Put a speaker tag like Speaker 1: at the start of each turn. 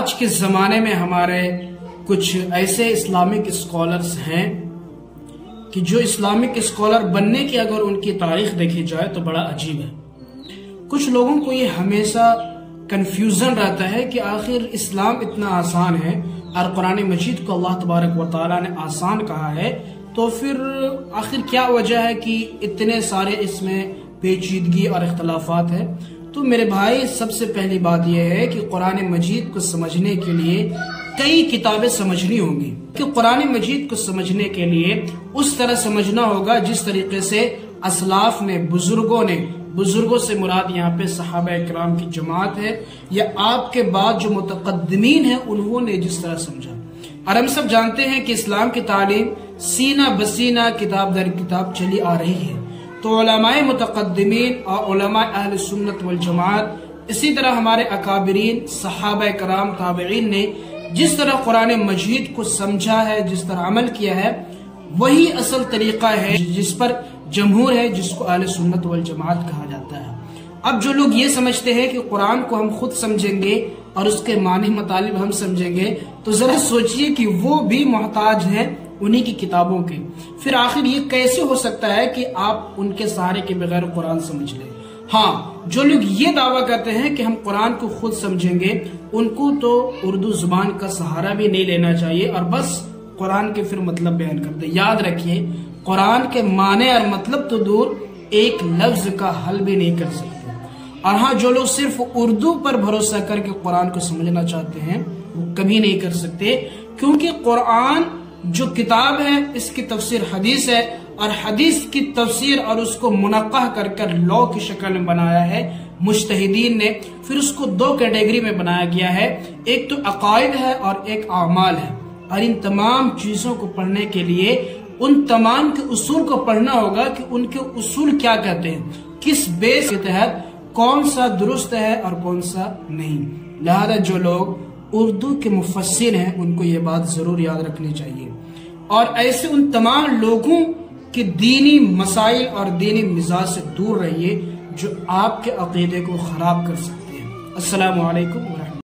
Speaker 1: آج کے زمانے میں ہمارے کچھ ایسے اسلامک اسکالرز ہیں کہ جو اسلامک اسکالر بننے کی اگر ان کی تاریخ دیکھی جائے تو بڑا عجیب ہے۔ کچھ لوگوں کو یہ ہمیشہ کنفیوژن رہتا ہے کہ آخر اسلام اتنا آسان ہے اور قرآن مجید کو اللہ تبارک و تعالیٰ نے آسان کہا ہے، تو پھر آخر کیا وجہ ہے کہ اتنے سارے اس میں پیچیدگی اور اختلافات ہیں؟ تو میرے بھائی، سب سے پہلی بات یہ ہے کہ قرآن مجید کو سمجھنے کے لیے کئی کتابیں سمجھنی ہوں گی، کہ قرآن مجید کو سمجھنے کے لیے اس طرح سمجھنا ہوگا جس طریقے سے اسلاف نے، بزرگوں سے مراد یہاں پہ صحابہ اکرام کی جماعت ہے یا آپ کے بعد جو متقدمین ہیں انہوں نے جس طرح سمجھا۔ اور ہم سب جانتے ہیں کہ اسلام کی تعلیم سینہ بسینہ کتاب در کتاب چلی آ رہی ہے، تو علماء متقدمین اور علماء اہل سنت والجماعت، اسی طرح ہمارے اکابرین صحابہ کرام تابعین نے جس طرح قرآن مجید کو سمجھا ہے، جس طرح عمل کیا ہے، وہی اصل طریقہ ہے جس پر جمہور ہے، جس کو اہل سنت والجماعت کہا جاتا ہے۔ اب جو لوگ یہ سمجھتے ہیں کہ قرآن کو ہم خود سمجھیں گے اور اس کے معنی مطالب ہم سمجھیں گے، تو ذرا سوچئے کہ وہ بھی محتاج ہیں انہی کی کتابوں کے، پھر آخر یہ کیسے ہو سکتا ہے کہ آپ ان کے سہارے کے بغیر قرآن سمجھ لیں؟ ہاں، جو لوگ یہ دعویٰ کرتے ہیں کہ ہم قرآن کو خود سمجھیں گے، ان کو تو اردو زبان کا سہارا بھی نہیں لینا چاہیے اور بس قرآن کے پھر مطلب بیان کرتے۔ یاد رکھیے، قرآن کے معنی اور مطلب تو دور، ایک لفظ کا حل بھی نہیں کر سکتے۔ اور ہاں، جو لوگ صرف اردو پر بھروسہ کر کے قرآن کو سمجھنا چاہتے ہیں وہ کبھی نہیں کر سکتے، کیونکہ قرآن جو کتاب ہے اس کی تفسیر حدیث ہے، اور حدیث کی تفسیر اور اس کو منقح کر کر لاء کی شکل میں بنایا ہے مجتہدین نے۔ پھر اس کو دو کیٹیگری میں بنایا گیا ہے، ایک تو عقائد ہے اور ایک اعمال ہے، اور ان تمام چیزوں کو پڑھنے کے لیے ان تمام کے اصول کو پڑھنا ہوگا کہ ان کے اصول کیا کہتے ہیں، کس بیس کے تحت کون سا درست ہے اور کون سا نہیں۔ لہذا جو لوگ اردو کے مفسر ہیں ان کو یہ بات ضرور یاد رکھنی چاہیے، اور ایسے ان تمام لوگوں کے دینی مسائل اور دینی مزاج سے دور رہیے جو آپ کے عقیدے کو خراب کر سکتے ہیں۔ السلام علیکم۔